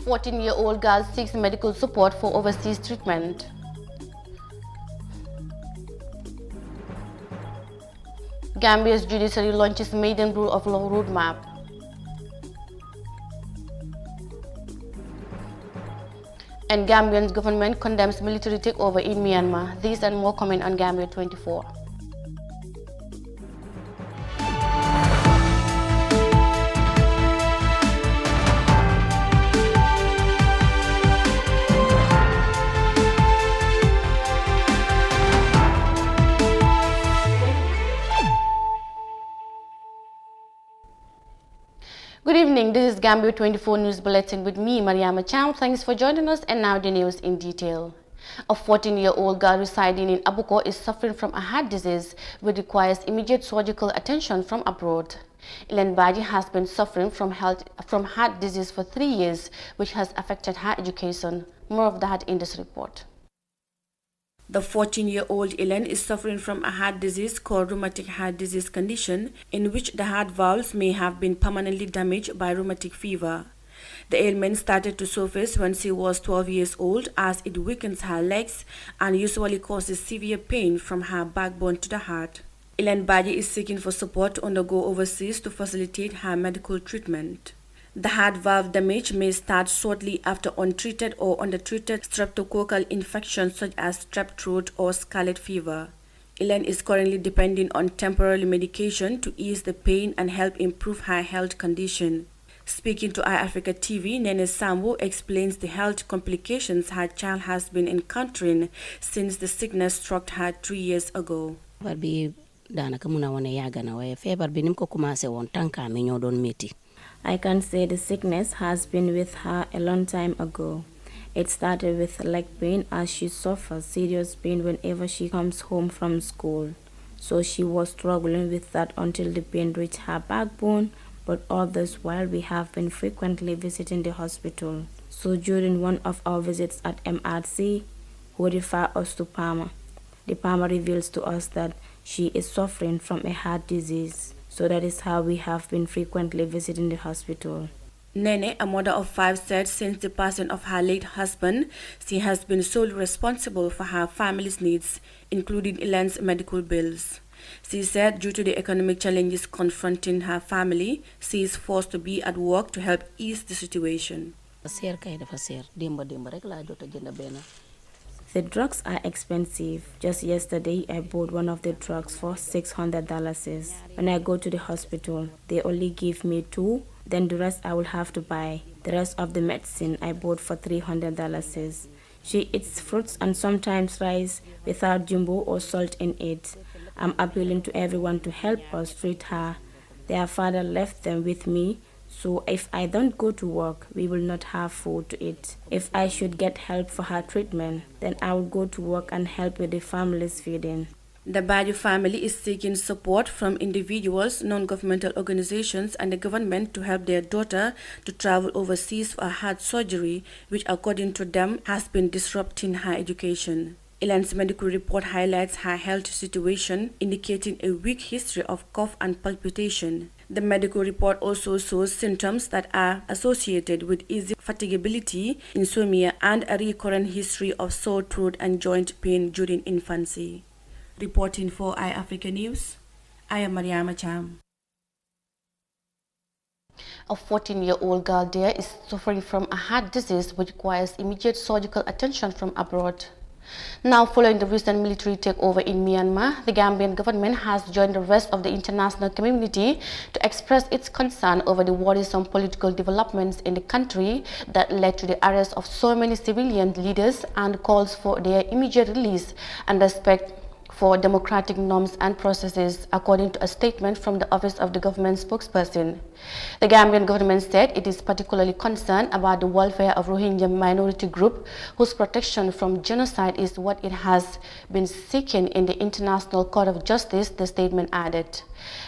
14-year-old girl seeks medical support for overseas treatment. Gambia's judiciary launches maiden rule of law roadmap. And Gambian government condemns military takeover in Myanmar. These and more comment on Gambia24. Good evening, this is Gambia24 News Bulletin with me, Mariama Cham. Thanks for joining us, and now the news in detail. A 14-year-old girl residing in Abuko is suffering from a heart disease which requires immediate surgical attention from abroad. Ilen Baji has been suffering from heart disease for 3 years, which has affected her education. More of that in this report. The 14-year-old Ilen is suffering from a heart disease called rheumatic heart disease condition, in which the heart valves may have been permanently damaged by rheumatic fever. The ailment started to surface when she was 12 years old, as it weakens her legs and usually causes severe pain from her backbone to the heart. Ilen Baji is seeking for support to undergo overseas to facilitate her medical treatment. The heart valve damage may start shortly after untreated or undertreated streptococcal infections such as strep throat or scarlet fever. Ilen is currently depending on temporary medication to ease the pain and help improve her health condition. Speaking to iAfrica TV, Nene Sambo explains the health complications her child has been encountering since the sickness struck her 3 years ago. I can say the sickness has been with her a long time ago. It started with leg pain, as she suffers serious pain whenever she comes home from school. So she was struggling with that until the pain reached her backbone, but all this while we have been frequently visiting the hospital. So during one of our visits at MRC, who refer us to Palmer, the Palmer reveals to us that she is suffering from a heart disease. So that is how we have been frequently visiting the hospital. Nene, a mother of 5, said since the passing of her late husband, she has been solely responsible for her family's needs, including Ilen's medical bills. She said due to the economic challenges confronting her family, she is forced to be at work to help ease the situation. The drugs are expensive. Just yesterday, I bought one of the drugs for $600. When I go to the hospital, they only give me 2, then the rest I will have to buy. The rest of the medicine I bought for $300. She eats fruits and sometimes rice without jumbo or salt in it. I'm appealing to everyone to help us treat her. Their father left them with me, so if I don't go to work, we will not have food to eat. If I should get help for her treatment, then I will go to work and help with the family's feeding. The Bajo family is seeking support from individuals, non-governmental organizations, and the government to help their daughter to travel overseas for a heart surgery, which according to them has been disrupting her education. Ilen's medical report highlights her health situation, indicating a weak history of cough and palpitation. The medical report also shows symptoms that are associated with easy fatigability, insomnia, and a recurrent history of sore throat and joint pain during infancy. Reporting for iAfrica News, I am Mariama Cham. A 14-year-old girl there is suffering from a heart disease which requires immediate surgical attention from abroad. Now, following the recent military takeover in Myanmar, the Gambian government has joined the rest of the international community to express its concern over the worrisome political developments in the country that led to the arrest of so many civilian leaders, and calls for their immediate release and respect for democratic norms and processes, according to a statement from the office of the government spokesperson. The Gambian government said it is particularly concerned about the welfare of Rohingya minority group, whose protection from genocide is what it has been seeking in the International Court of Justice, the statement added.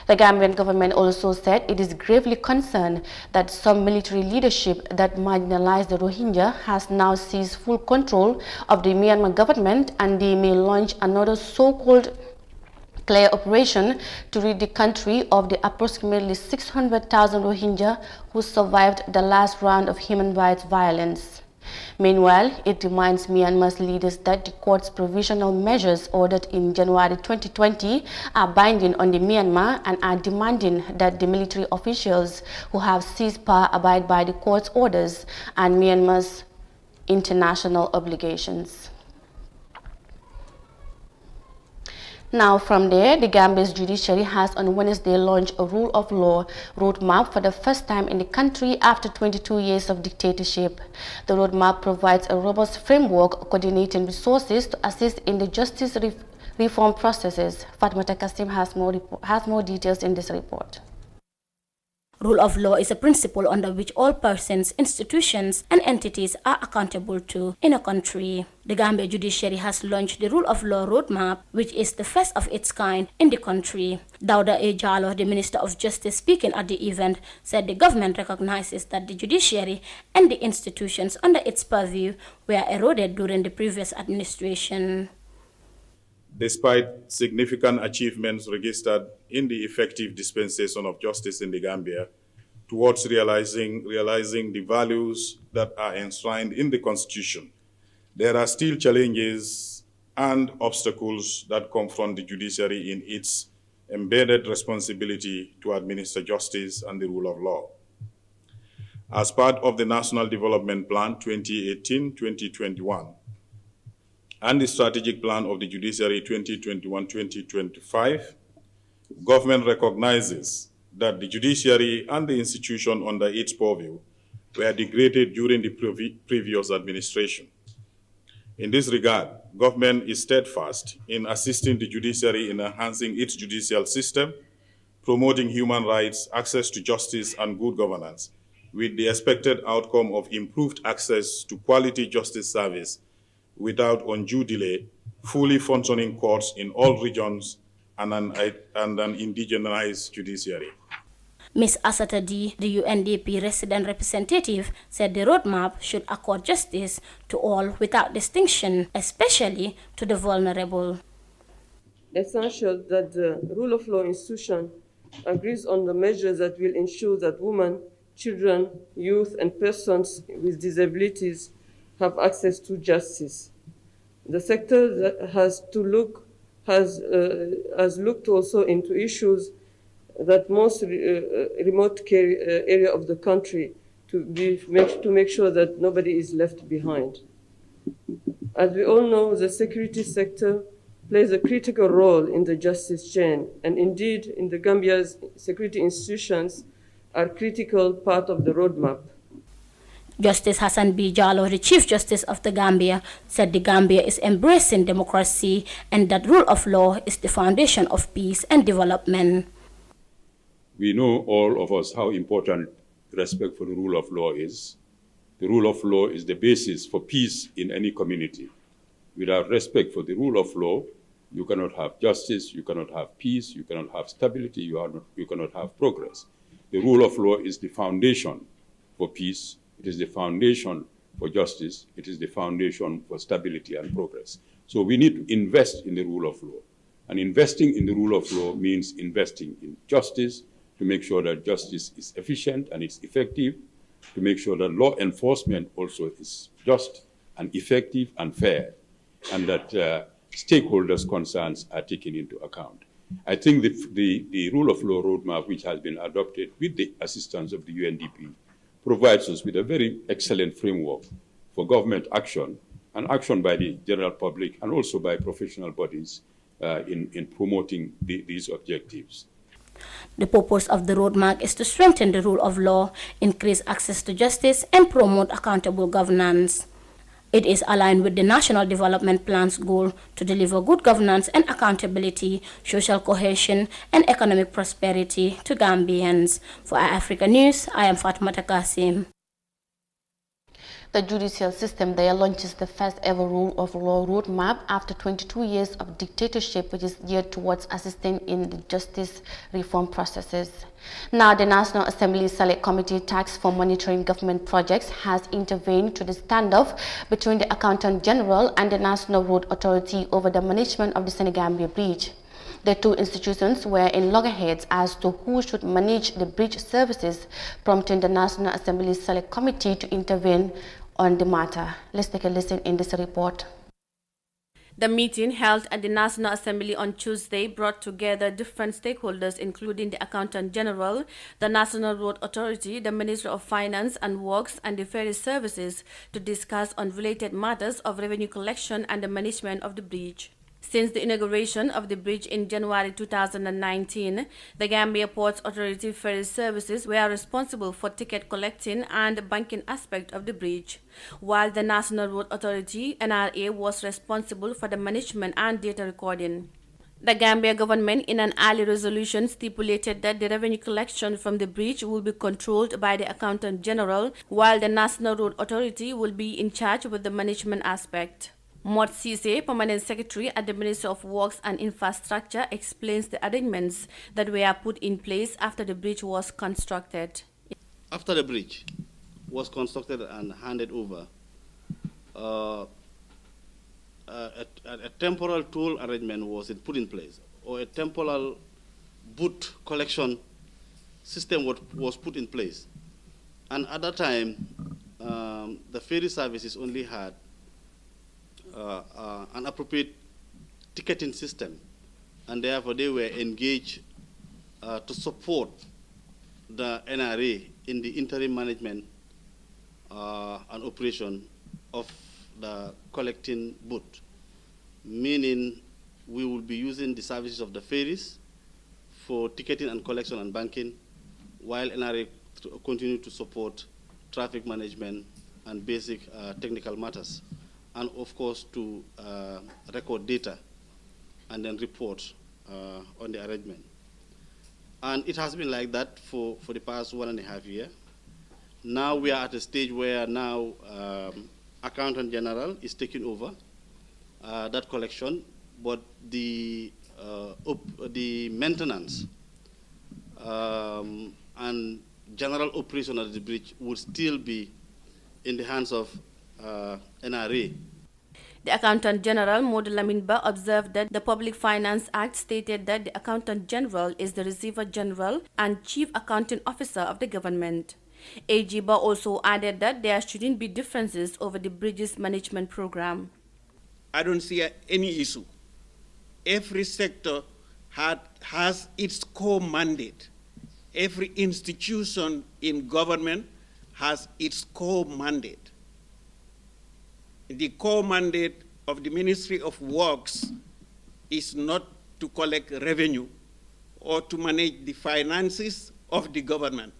The Gambian government also said it is gravely concerned that some military leadership that marginalized the Rohingya has now seized full control of the Myanmar government, and they may launch another so-called clear operation to rid the country of the approximately 600,000 Rohingya who survived the last round of human rights violence. Meanwhile, it reminds Myanmar's leaders that the court's provisional measures ordered in January 2020 are binding on the Myanmar and are demanding that the military officials who have seized power abide by the court's orders and Myanmar's international obligations. Now from there, the Gambia's judiciary has on Wednesday launched a rule of law roadmap for the first time in the country after 22 years of dictatorship. The roadmap provides a robust framework coordinating resources to assist in the justice reform processes. Fatmata Kasim has more details in this report. Rule of law is a principle under which all persons, institutions, and entities are accountable to in a country. The Gambia judiciary has launched the Rule of Law Roadmap, which is the first of its kind in the country. Dauda A. Jalloh, the Minister of Justice, speaking at the event, said the government recognizes that the judiciary and the institutions under its purview were eroded during the previous administration. Despite significant achievements registered in the effective dispensation of justice in the Gambia towards realizing the values that are enshrined in the Constitution, there are still challenges and obstacles that confront the judiciary in its embedded responsibility to administer justice and the rule of law. As part of the National Development Plan 2018-2021, and the Strategic Plan of the Judiciary 2021-2025, government recognizes that the judiciary and the institution under its purview were degraded during the previous administration. In this regard, government is steadfast in assisting the judiciary in enhancing its judicial system, promoting human rights, access to justice, and good governance, with the expected outcome of improved access to quality justice service without undue delay, fully functioning courts in all regions, and an indigenized judiciary. Ms. Asata D., the UNDP resident representative, said the roadmap should accord justice to all without distinction, especially to the vulnerable. Essential that the rule of law institution agrees on the measures that will ensure that women, children, youth, and persons with disabilities have access to justice. The sector that has looked also into issues that most remote area of the country to make sure that nobody is left behind. As we all know, the security sector plays a critical role in the justice chain, and indeed, in the Gambia's security institutions are critical part of the roadmap. Justice Hassan B. Jalloh, the Chief Justice of the Gambia, said the Gambia is embracing democracy and that rule of law is the foundation of peace and development. We know, all of us, how important respect for the rule of law is. The rule of law is the basis for peace in any community. Without respect for the rule of law, you cannot have justice, you cannot have peace, you cannot have stability, you cannot have progress. The rule of law is the foundation for peace. It is the foundation for justice. It is the foundation for stability and progress. So we need to invest in the rule of law. And investing in the rule of law means investing in justice to make sure that justice is efficient and it's effective, to make sure that law enforcement also is just and effective and fair, and that stakeholders' concerns are taken into account. I think the rule of law roadmap, which has been adopted with the assistance of the UNDP, provides us with a very excellent framework for government action, and action by the general public and also by professional bodies in promoting these objectives. The purpose of the roadmap is to strengthen the rule of law, increase access to justice, and promote accountable governance. It is aligned with the National Development Plan's goal to deliver good governance and accountability, social cohesion, and economic prosperity to Gambians. For Africa News, I am Fatmata Kasim. The judicial system there launches the first ever rule of law roadmap after 22 years of dictatorship, which is geared towards assisting in the justice reform processes. Now, the National Assembly Select Committee tasked for monitoring government projects has intervened to the standoff between the Accountant General and the National Road Authority over the management of the Senegambia Bridge. The two institutions were in loggerheads as to who should manage the bridge services, prompting the National Assembly's Select Committee to intervene on the matter. Let's take a listen in this report. The meeting held at the National Assembly on Tuesday brought together different stakeholders, including the Accountant General, the National Road Authority, the Ministry of Finance and Works, and the Ferry Services to discuss on related matters of revenue collection and the management of the bridge. Since the inauguration of the bridge in January 2019, the Gambia Ports Authority Ferry Services were responsible for ticket collecting and the banking aspect of the bridge, while the National Road Authority (NRA) was responsible for the management and data recording. The Gambia government, in an early resolution, stipulated that the revenue collection from the bridge will be controlled by the Accountant General, while the National Road Authority will be in charge with the management aspect. Mort Cisse, Permanent Secretary at the Ministry of Works and Infrastructure, explains the arrangements that were put in place after the bridge was constructed. After the bridge was constructed and handed over, a temporal toll arrangement was put in place, or a temporal boot collection system was put in place. And at that time, the ferry services only had an appropriate ticketing system, and therefore they were engaged to support the NRA in the interim management and operation of the collecting boot, meaning we will be using the services of the ferries for ticketing and collection and banking, while NRA continue to support traffic management and basic technical matters, and of course to record data and then report on the arrangement. And it has been like that for the past 1.5 years. Now we are at a stage where now Accountant General is taking over that collection, but the maintenance and general operation of the bridge will still be in the hands of NRA. The Accountant General, Modu Laminba, observed that the Public Finance Act stated that the Accountant General is the Receiver General and Chief Accounting Officer of the government. AGBA also added that there shouldn't be differences over the bridge's management program. I don't see any issue. Every sector has its core mandate. Every institution in government has its core mandate. The core mandate of the Ministry of Works is not to collect revenue or to manage the finances of the government.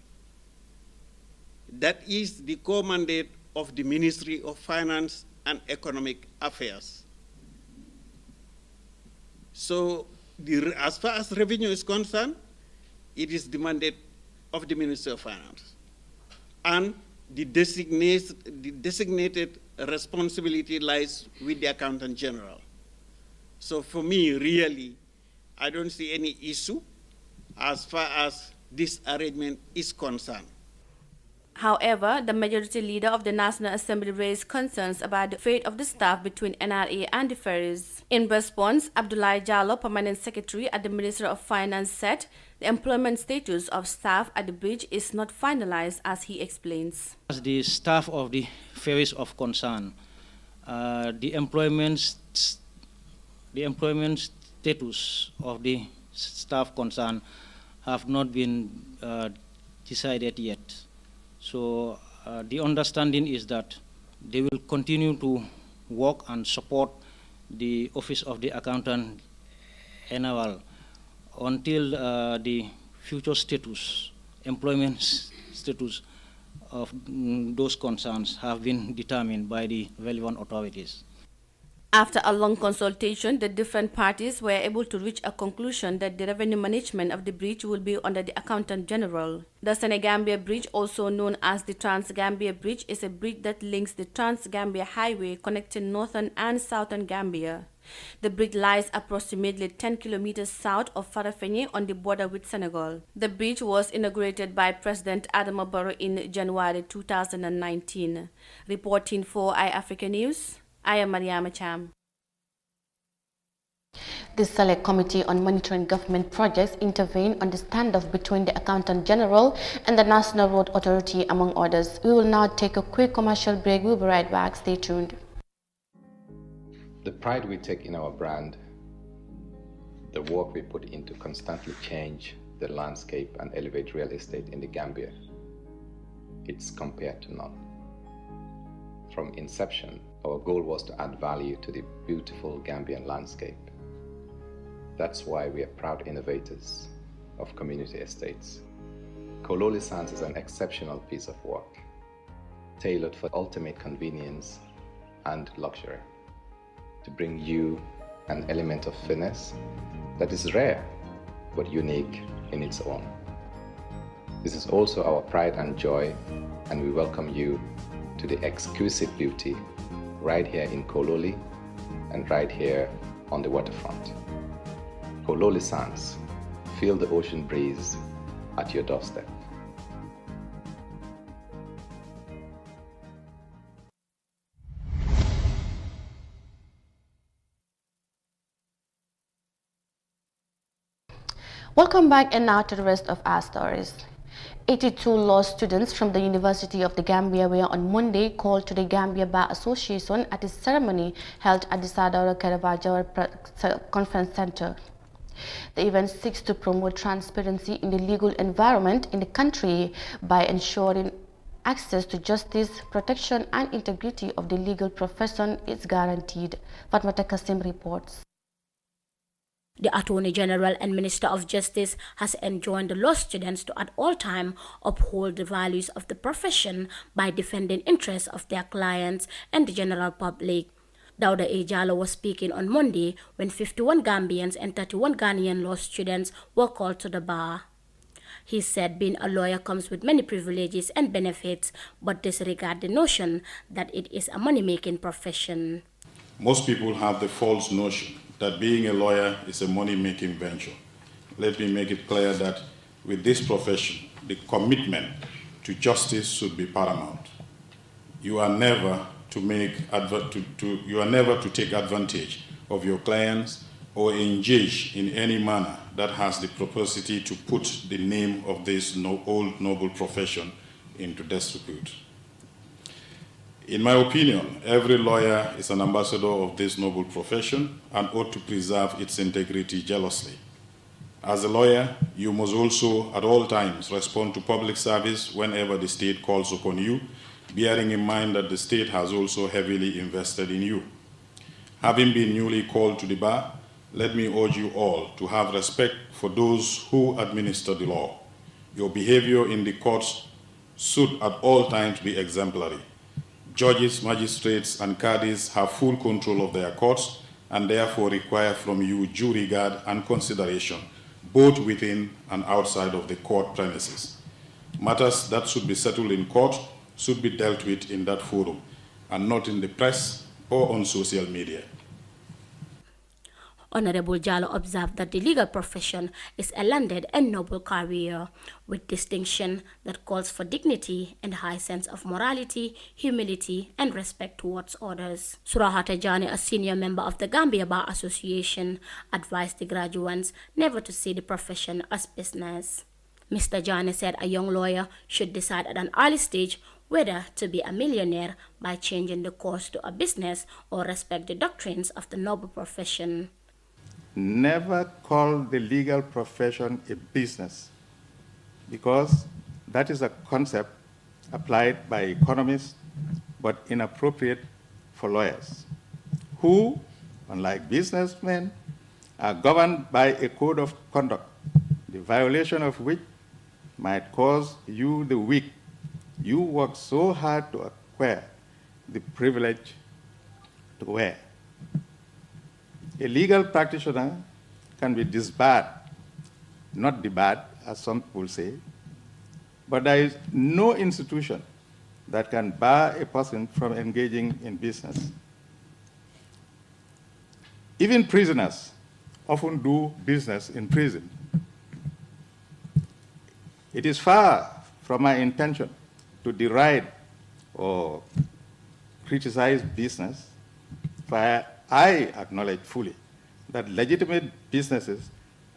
That is the core mandate of the Ministry of Finance and Economic Affairs. So as far as revenue is concerned, it is the mandate of the Ministry of Finance. And the designated responsibility lies with the Accountant General. So for me, really, I don't see any issue as far as this arrangement is concerned. However, the majority leader of the National Assembly raised concerns about the fate of the staff between NRA and the ferries. In response, Abdoulaye Jallow, Permanent Secretary at the Ministry of Finance, said the employment status of staff at the bridge is not finalized, as he explains. As the staff of the ferries of concern, the employment status of the staff concerned have not been decided yet. So the understanding is that they will continue to work and support the Office of the Accountant General until the future status, employment status of those concerns have been determined by the relevant authorities. After a long consultation, the different parties were able to reach a conclusion that the revenue management of the bridge will be under the Accountant General. The Senegambia Bridge, also known as the Trans-Gambia Bridge, is a bridge that links the Trans-Gambia Highway connecting northern and southern Gambia. The bridge lies approximately 10 kilometers south of Farafenni on the border with Senegal. The bridge was inaugurated by President Adama Barrow in January 2019. Reporting for iAfrica News, I am Mariama Cham. The Select Committee on Monitoring Government Projects intervened on the standoff between the Accountant General and the National Road Authority, among others. We will now take a quick commercial break. We'll be right back. Stay tuned. The pride we take in our brand, the work we put into constantly change the landscape and elevate real estate in the Gambia, it's compared to none. From inception, our goal was to add value to the beautiful Gambian landscape. That's why we are proud innovators of community estates. Kololi Sands is an exceptional piece of work, tailored for ultimate convenience and luxury, to bring you an element of finesse that is rare but unique in its own. This is also our pride and joy, and we welcome you to the exquisite beauty right here in Kololi and right here on the waterfront. Kololi Sands, feel the ocean breeze at your doorstep. Welcome back, and now to the rest of our stories. 82 law students from the University of the Gambia were on Monday called to the Gambia Bar Association at a ceremony held at the Sadara Karavajawar Conference Center. The event seeks to promote transparency in the legal environment in the country by ensuring access to justice, protection, and integrity of the legal profession is guaranteed. Fatmata Kasim reports. The Attorney General and Minister of Justice has enjoined the law students to at all times uphold the values of the profession by defending interests of their clients and the general public. Dauda A. Jallow was speaking on Monday when 51 Gambians and 31 Ghanaian law students were called to the bar. He said being a lawyer comes with many privileges and benefits, but disregard the notion that it is a money-making profession. Most people have the false notion that being a lawyer is a money-making venture. Let me make it clear that with this profession, the commitment to justice should be paramount. You are never to take advantage of your clients or engage in any manner that has the propensity to put the name of this old noble profession into disrepute. In my opinion, every lawyer is an ambassador of this noble profession and ought to preserve its integrity jealously. As a lawyer, you must also at all times respond to public service whenever the state calls upon you, bearing in mind that the state has also heavily invested in you. Having been newly called to the bar, let me urge you all to have respect for those who administer the law. Your behavior in the courts should at all times be exemplary. Judges, magistrates, and cadis have full control of their courts and therefore require from you due regard and consideration, both within and outside of the court premises. Matters that should be settled in court should be dealt with in that forum and not in the press or on social media. Honorable Jallow observed that the legal profession is a landed and noble career with distinction that calls for dignity and a high sense of morality, humility, and respect towards others. Surahata Jani, a senior member of the Gambia Bar Association, advised the graduates never to see the profession as business. Mr. Jani said a young lawyer should decide at an early stage whether to be a millionaire by changing the course to a business or respect the doctrines of the noble profession. Never call the legal profession a business, because that is a concept applied by economists but inappropriate for lawyers, who, unlike businessmen, are governed by a code of conduct, the violation of which might cause you, the weak, you work so hard to acquire, the privilege to wear. A legal practitioner can be disbarred, not debarred, as some people say, but there is no institution that can bar a person from engaging in business. Even prisoners often do business in prison. It is far from my intention to deride or criticize business, for I acknowledge fully that legitimate businesses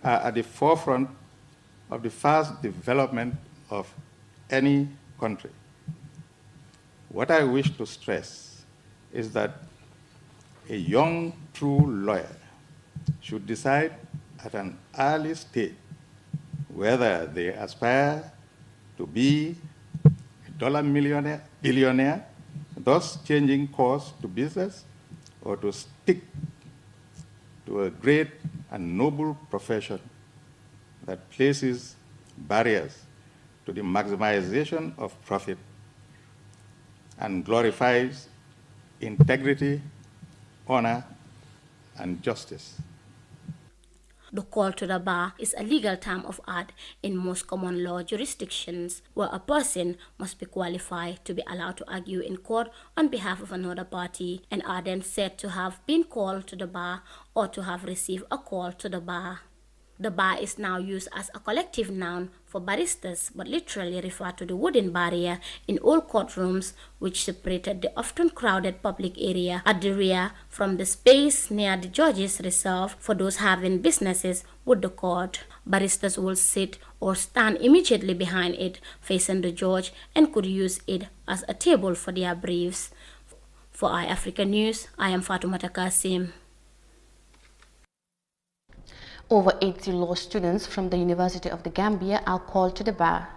are at the forefront of the fast development of any country. What I wish to stress is that a young, true lawyer should decide at an early stage whether they aspire to be a dollar millionaire, billionaire, thus changing course to business, or to stick to a great and noble profession that places barriers to the maximization of profit and glorifies integrity, honor, and justice. The call to the bar is a legal term of art in most common law jurisdictions, where a person must be qualified to be allowed to argue in court on behalf of another party and are then said to have been called to the bar or to have received a call to the bar. The bar is now used as a collective noun for barristers, but literally refer to the wooden barrier in old courtrooms which separated the often crowded public area at the rear from the space near the judges reserved for those having businesses with the court. Barristers will sit or stand immediately behind it, facing the judge, and could use it as a table for their briefs. For iAfrica News, I am Fatoumata Kasim. Over 80 law students from the University of the Gambia are called to the bar.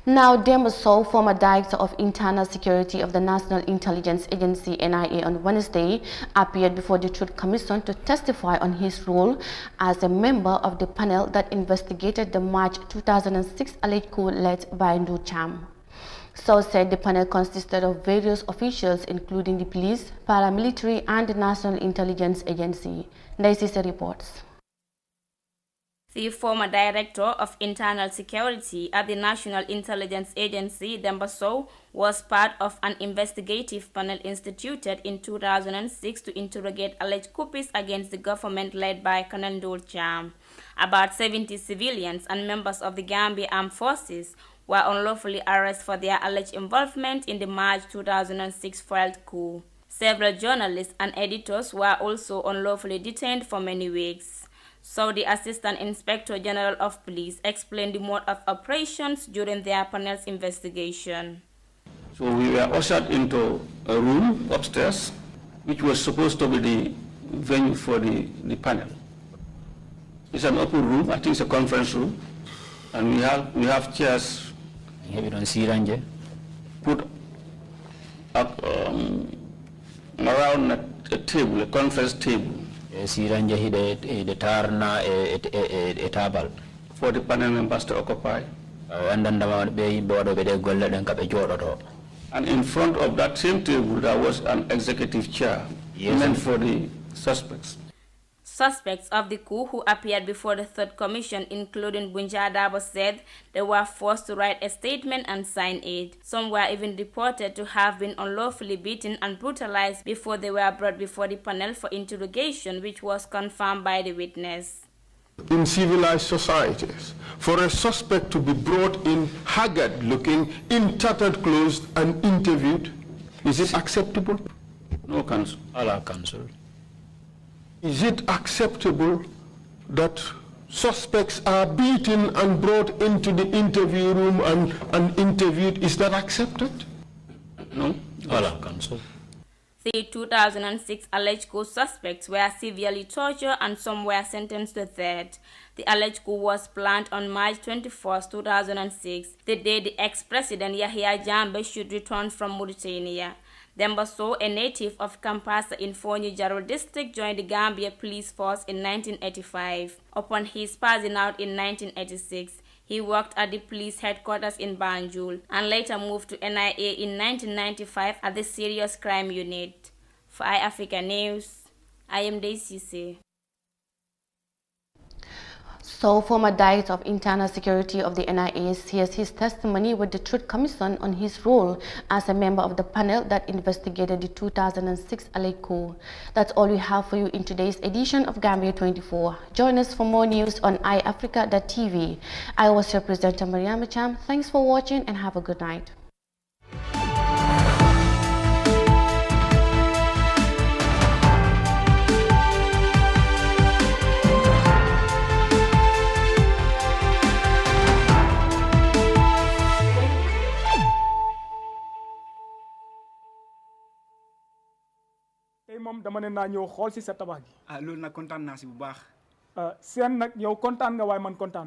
Now, Demoso, former Director of Internal Security of the National Intelligence Agency NIA on Wednesday, appeared before the Truth Commission to testify on his role as a member of the panel that investigated the March 2006 alleged coup led by Ndu Cham. So said the panel consisted of various officials including the police, paramilitary and the National Intelligence Agency. Naisisa reports. The former Director of Internal Security at the National Intelligence Agency, Dembaso, was part of an investigative panel instituted in 2006 to interrogate alleged coups against the government led by Colonel Ndu Cham. About 70 civilians and members of the Gambia Armed Forces were unlawfully arrested for their alleged involvement in the March 2006 failed coup. Several journalists and editors were also unlawfully detained for many weeks. So the Assistant Inspector General of Police explained the mode of operations during their panel's investigation. So we were ushered into a room upstairs, which was supposed to be the venue for the panel. It's an open room, I think it's a conference room, and we have chairs put up around a table, a conference table, for the panel members to occupy. And in front of that same table, there was an executive chair meant for the suspects. Suspects of the coup who appeared before the Third Commission, including Bunja Dabo, said they were forced to write a statement and sign it. Some were even reported to have been unlawfully beaten and brutalized before they were brought before the panel for interrogation, which was confirmed by the witness. In civilized societies, for a suspect to be brought in haggard looking, in tattered clothes and interviewed, is it acceptable? No, Counsel. Allah, Counsel. Is it acceptable that suspects are beaten and brought into the interview room and interviewed? Is that accepted? No. Allah, Counsel. The 2006 alleged coup suspects were severely tortured and some were sentenced to death. The alleged coup was planned on March 21, 2006, the day the ex-president Yahya Jammeh should return from Mauritania. Dembaso, a native of Kampasa in Fonyi Jaro district, joined the Gambia police force in 1985. Upon his passing out in 1986, he worked at the police headquarters in Banjul and later moved to NIA in 1995 at the Serious Crime Unit. For iAfrica News, I am Daisy. So, former Director of Internal Security of the NIA shares his testimony with the Truth Commission on his role as a member of the panel that investigated the 2006 alleged coup. That's all we have for you in today's edition of Gambia24. Join us for more news on iAfrica.tv. I was your presenter, Mariama Cham. Thanks for watching and have a good night. moom dama ne naa ñëw xool si sa tabax gi. ah loolu nag kontaan naa si bu baax. seen nag yow kontaan nga waaye man kontaan.